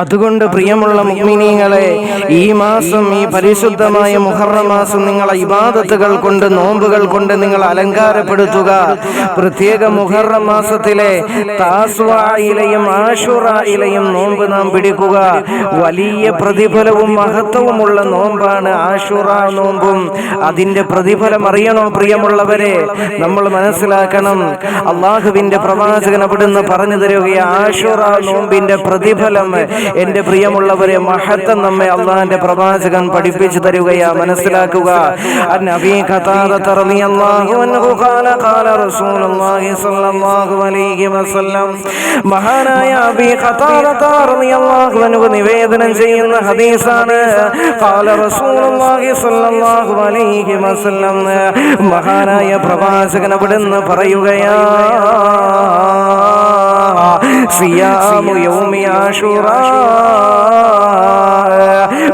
അതുകൊണ്ട് പ്രിയമുള്ള മുഅ്മിനീങ്ങളെ, ഈ മാസം, ഈ പരിശുദ്ധമായ മുഹറം മാസം നിങ്ങൾ ഇബാദത്തുകൾ കൊണ്ട്, നോമ്പുകൾ കൊണ്ട് നിങ്ങൾ അലങ്കാരപ്പെടുത്തുക. പ്രത്യേക മുഹറം മാസത്തിലെ താസ്വായിലെയും ആശുറായിലെയും നോമ്പ് നാം പിടിക്കുക. വലിയ പ്രതിഫലവും മഹത്വവുമുള്ള നോമ്പാണ് ആശുറാ നോമ്പും. അതിന്റെ പ്രതിഫലം അറിയണോ പ്രിയമുള്ളവരെ? നമ്മൾ മനസ്സിലാക്കണം. അള്ളാഹുവിന്റെ പ്രവാചകൻ അവിടുന്ന് പറഞ്ഞു തരികയാണ്, ആശുറാ നോമ്പിന്റെ പ്രതിഫലം എന്റെ പ്രിയമുള്ളവരെ, മഹത്വം നമ്മെ അള്ളാഹിന്റെ പ്രവാചകൻ പഠിപ്പിച്ചു തരികയാ. മനസ്സിലാക്കുക. നബി ഖതാദ റളിയല്ലാഹു അൻഹു ഖാല ഖാല റസൂലുള്ളാഹി സ്വല്ലല്ലാഹു അലൈഹി വസല്ലം. മഹാനായ നബി ഖതാദ റളിയല്ലാഹു അൻഹു നിവേദനം ചെയ്യുന്ന ഹദീസാണ്. ഖാല റസൂലുള്ളാഹി സ്വല്ലല്ലാഹു അലൈഹി വസല്ലം. മഹാനായ പ്രവാചകൻ അവിടുന്ന് പറയുകയാ, സിയാമു യൗമി ആശുറാ,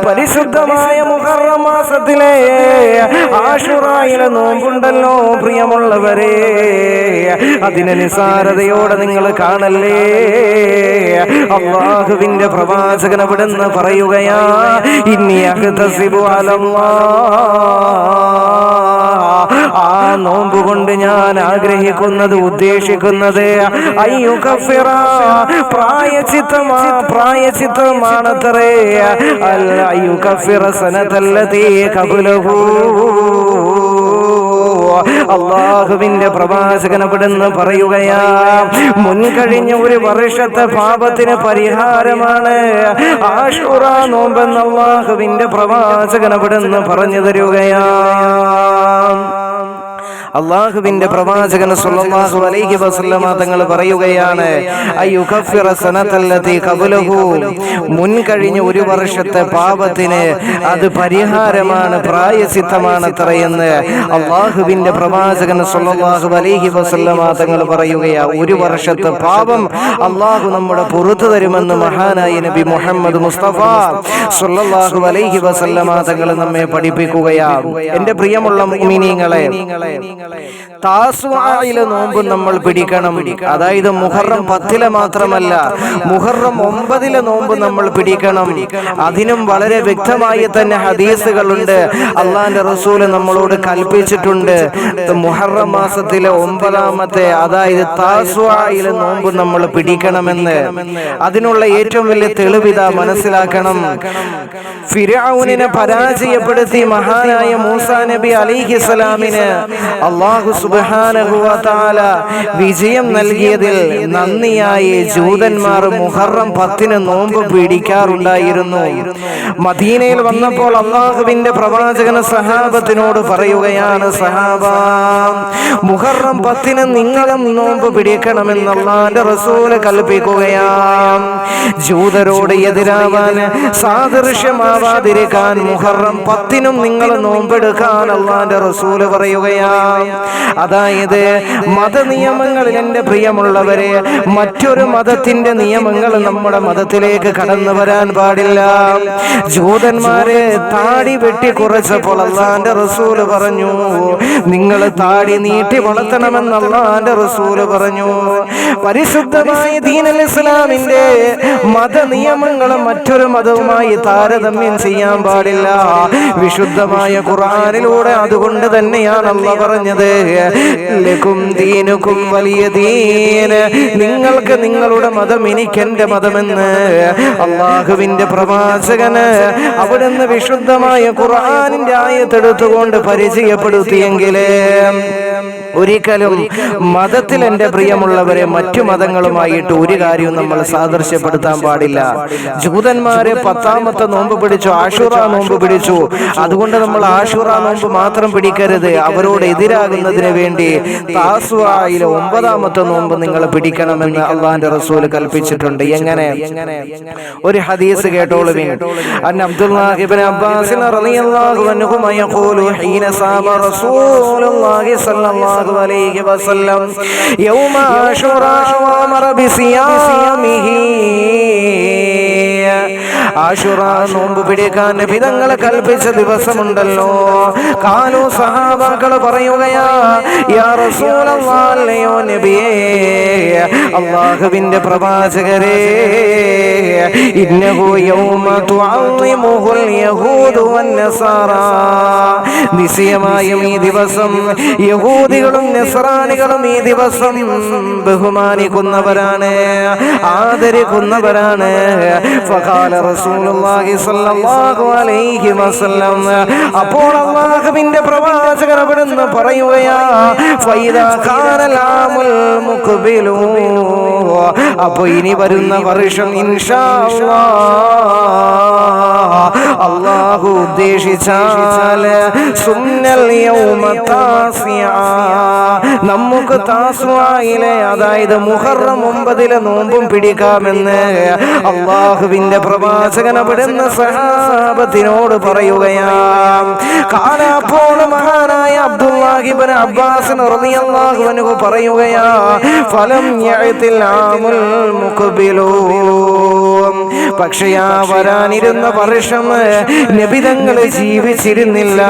പരിശുദ്ധമായ മുഹറം മാസത്തിലെ ആശുറായിലെ നോമ്പുണ്ടല്ലോ പ്രിയമുള്ളവരെ, അതിനെ നിസാരതയോടെ നിങ്ങൾ കാണല്ലേ. അല്ലാഹുവിന്റെ പ്രവാചകൻ അവിടുന്ന് പറയുകയാ, ഇന്നി അഹ്തസിബു അലല്ലാഹ്, ആ നോമ്പ് കൊണ്ട് ഞാൻ ആഗ്രഹിക്കുന്നത്, ഉദ്ദേശിക്കുന്നത് അയ്യുകഫിറ, പ്രായച്ചിത്തമാണത്രേ, അയ്യുകഫിറ സനതല്ലതീ ഖബ്ലഹു. അല്ലാഹുവിന്റെ പ്രവാചകൻ അവിടുന്ന് പറയുകയാ, മുൻകഴിഞ്ഞ ഒരു വർഷത്തെ പാപത്തിന് പരിഹാരമാണ് ആശുറാ നോമ്പെന്ന് അല്ലാഹുവിന്റെ പ്രവാചകൻ അവിടുന്ന് പറഞ്ഞു തരുകയാ. അള്ളാഹുവിന്റെ പ്രവാചകൻ സ്വല്ലല്ലാഹു അലൈഹി വസല്ലമ തങ്ങൾ പറയുകയാണ്, അയ്യുകഫിറ സനതല്ലതി ഖബ്ലഹു, മുൻകഴിഞ്ഞ ഒരു വർഷത്തെ പാപത്തിന് അത് പരിഹാരമാണ്, പ്രായശ്ചിത്തമാണത്രയെന്ന് അള്ളാഹുവിന്റെ പ്രവാചകൻ സ്വല്ലല്ലാഹു അലൈഹി വസല്ലമ തങ്ങൾ പറയുകയാ. ഒരു വർഷത്തെ പാപം അള്ളാഹു നമ്മുടെ പുറത്തു തരുമെന്ന് മഹാനായ നബി മുഹമ്മദ് മുസ്തഫ സ്വല്ലല്ലാഹു അലൈഹി വസല്ലമ തങ്ങൾ നമ്മെ പഠിപ്പിക്കുകയാ. എന്റെ പ്രിയമുള്ള മുഅ്മിനീങ്ങളെ, താസ്വായിലെ നോമ്പ് നമ്മൾ പിടിക്കണം. അതായത് മുഹറം 10 മാത്രമല്ല, മുഹറം 9 നോമ്പ് നമ്മൾ പിടിക്കണം. അതിനും വളരെ വ്യക്തമായി തന്നെ ഹദീസുകളുണ്ട്. അള്ളാന്റെ റസൂല് നമ്മളോട് കൽപ്പിച്ചിട്ടുണ്ട്, മുഹറം മാസത്തിലെ 9ാമത്തെ, അതായത് താസ്വായിലെ നോമ്പ് നമ്മൾ പിടിക്കണമെന്ന്. അതിനുള്ള ഏറ്റവും വലിയ തെളിവിതാ, മനസ്സിലാക്കണം. ഫിർഔനിനെ പരാജയപ്പെടുത്തി മഹാനായ മൂസാ നബി അലൈഹിസ്സലാമിന് അല്ലാഹു സുബ്ഹാനഹു വ തആല വിജയം നൽകിയതിൽ നന്ദിയായി ജൂതന്മാർ മുഹറം 10 നോമ്പ് പിടിക്കാറുണ്ടായിരുന്നു. മദീനയിൽ വന്നപ്പോൾ അല്ലാഹുവിന്റെ പ്രവാചകൻ സഹാബത്തിനോട് പറയുകയാണ്, സഹാബ, മുഹറം 10 നിങ്ങളും നോമ്പ് പിടിക്കണമെന്ന് അല്ലാഹുവിന്റെ റസൂല് കൽപ്പിക്കുകയാണ്. ജൂതരോട് എതിരാവാൻ, സാദൃശ്യമാവാതിരിക്കാൻ മുഹറം 10 നിങ്ങൾ നോമ്പെടുക്കാൻ അല്ലാഹുവിന്റെ റസൂല് പറയുകയാണ്. അതായത് മതനിയമങ്ങളിൽ എന്റെ പ്രിയമുള്ളവരെ, മറ്റൊരു മതത്തിന്റെ നിയമങ്ങൾ നമ്മുടെ മതത്തിലേക്ക് കടന്നു വരാൻ പാടില്ല. ജൂതന്മാരെ താടി വെട്ടി കുറച്ചപ്പോൾ അല്ലാഹുവിന്റെ റസൂല് പറഞ്ഞു, നിങ്ങൾ താടി നീട്ടി വളർത്തണമെന്ന് അല്ലാഹുവിന്റെ റസൂല് പറഞ്ഞു. പരിശുദ്ധമായ ദീനുൽ ഇസ്ലാമിന്റെ മതനിയമങ്ങൾ മറ്റൊരു മതവുമായി താരതമ്യം ചെയ്യാൻ പാടില്ല. വിശുദ്ധമായ ഖുർആനിലൂടെ അതുകൊണ്ട് തന്നെയാണ് അല്ലാഹു പറഞ്ഞത്, ലക്കും ദീനുക്കും വലിയ ദീൻ, നിങ്ങൾക്ക് നിങ്ങളുടെ മതം, എനിക്ക് എന്റെ മതമെന്ന് അള്ളാഹുവിന്റെ പ്രവാചകന് അവിടുന്ന് വിശുദ്ധമായ ഖുർആനിന്റെ ആയത്തെടുത്തുകൊണ്ട് പരിചയപ്പെടുത്തിയെങ്കിലേ ഒരിക്കലും മതത്തിൽ എന്റെ പ്രിയമുള്ളവരെ മറ്റു മതങ്ങളുമായിട്ട് ഒരു കാര്യവും നമ്മൾ സാദൃശ്യപ്പെടുത്താൻ പാടില്ല. ജൂതന്മാരെ 10ാമത്തെ നോമ്പ് പിടിച്ചു, ആശുറ നോമ്പ് പിടിച്ചു. അതുകൊണ്ട് നമ്മൾ ആശുറ നോമ്പ് മാത്രം പിടിക്കരുത്. അവരോട് എതിരാകുന്നതിന് വേണ്ടി താസ്വായിലെ 9ാമത്തെ നോമ്പ് നിങ്ങൾ പിടിക്കണമെന്ന് അള്ളാഹിന്റെ റസൂൽ കൽപ്പിച്ചിട്ടുണ്ട്. എങ്ങനെ? ഒരു ഹദീസ് കേട്ടോളുവിൻ. അൻ അബ്ദുല്ലാഹി ഇബ്നു അബ്ബാസ് റളിയല്ലാഹു അൻഹുമ യഖൂലു ഹീന സാമ റസൂലുള്ളാഹി സ്വല്ലല്ലാഹു അലൈഹി വസല്ലം യൗമ ആശുറാ വഅമറ ബിസിയാമിഹി. ആശുറ നോമ്പ് പിടിക്കാൻ നബി തങ്ങൾ കൽപ്പിച്ച ദിവസമുണ്ടല്ലോ. കാലു സഹാബാക്കൾ പറയുകയാ, യാ റസൂലല്ലാഹ്, നബിയേ, അല്ലാഹുവിന്റെ പ്രവാചകരെ, ഇന്നഹു യൗമ തുഅള്ളിമുഹുൽ യഹൂദു വന്നസാറാ, നിശ്ചയമായും ഈ ദിവസം യഹൂദികളും നസ്രാനികളും ഈ ദിവസം ബഹുമാനിക്കുന്നവരാണ്, ആദരിക്കുന്നവരാണ്. ഫഖാല റസൂലുള്ളാഹി സ്വല്ലല്ലാഹു അലൈഹി വസല്ലം, അപ്പോൾ അല്ലാഹുവിന്റെ പ്രവാചകൻ അവിടുന്ന് പറയുകയാ, ഫൈദാ ഖാനൽ ആമുൽ മുഖ്ബിലു, അപ്പോൾ ഇനി വരുന്ന വർഷം ഇൻഷാ അല്ലാഹു ഉദ്ദേശിച്ചാൽ സുന്നൽ യൗമ താസിഅ, നമുക്ക് താസുആയിലെ അതായത് മുഹറം 9 നോമ്പും പിടിക്കാമെന്ന് അല്ലാഹുവിന്റെ പ്രവാചകൻ അവിടുന്ന് സഹാബത്തിനോട് പറയുകയാണ്. അപ്പോൾ മഹാനായ അബ്ദുല്ലാഹി ഇബ്നു അബ്ബാസ് റളിയല്ലാഹു അൻഹു പറയുകയാ, ഫലം യഅതിൽ ആമുൽ മുഖ്ബിലു, പക്ഷേ ആ വരാനിരുന്ന വർഷം നബി തങ്ങൾ ജീവിച്ചിരുന്നില്ല.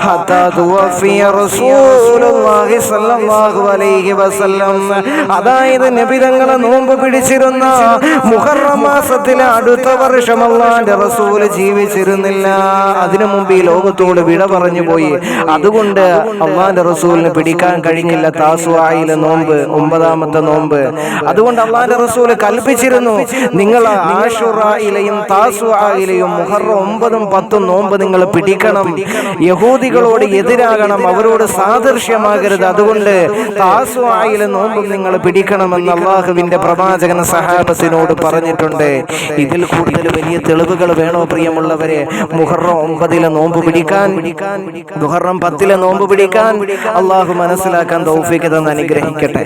ഹത്താ തുവഫിയ റസൂലുള്ളാഹി സ്വല്ലല്ലാഹു അലൈഹി വസല്ലം, അതായത് നബി തങ്ങൾ നോമ്പ് പിടിച്ചിരുന്ന മുഹറം മാസത്തിലെ അടുത്ത വർഷം അല്ലാഹുവിന്റെ റസൂൽ ജീവിച്ചിരുന്നില്ല. അതിനു മുമ്പ് ഈ ലോകത്തോട് വിട പറഞ്ഞു പോയി. അതുകൊണ്ട് അല്ലാഹുവിന്റെ റസൂലിന് പിടിക്കാൻ കഴിഞ്ഞില്ല താസുആയിലെ നോമ്പ്, 9ാമത്തെ നോമ്പ്. അതുകൊണ്ട് അല്ലാഹുവിന്റെ റസൂൽ കൽപ്പിച്ചിരുന്നു, നിങ്ങൾ ആശുറായിലെയും താസുആയിലെയും മുഹറം 9ഉം 10ഉം നോമ്പ് നിങ്ങൾ പിടിക്കണം, യഹൂദികളോട് എതിരാകണം, അവരോട് സാദൃശ്യമാകരുത്. അതുകൊണ്ട് താസുആയിലെ നോമ്പും നിങ്ങൾ പിടിക്കണമെന്ന് അല്ലാഹുവിന്റെ പ്രവാചകൻ സഹാബത്തിനോട് പറഞ്ഞിട്ടുണ്ട്. ഇതിൽ കൂടുതൽ വലിയ തെളിവുകൾ വേണോ പ്രിയമുള്ളവരെ? മുഹറം 9 നോമ്പ് പിടിക്കാൻ, മുഹറം 10 നോമ്പ് പിടിക്കാൻ അല്ലാഹു മനസ്സിലാക്കാൻ തൗഫീഖ് തന്ന് അനുഗ്രഹിക്കട്ടെ.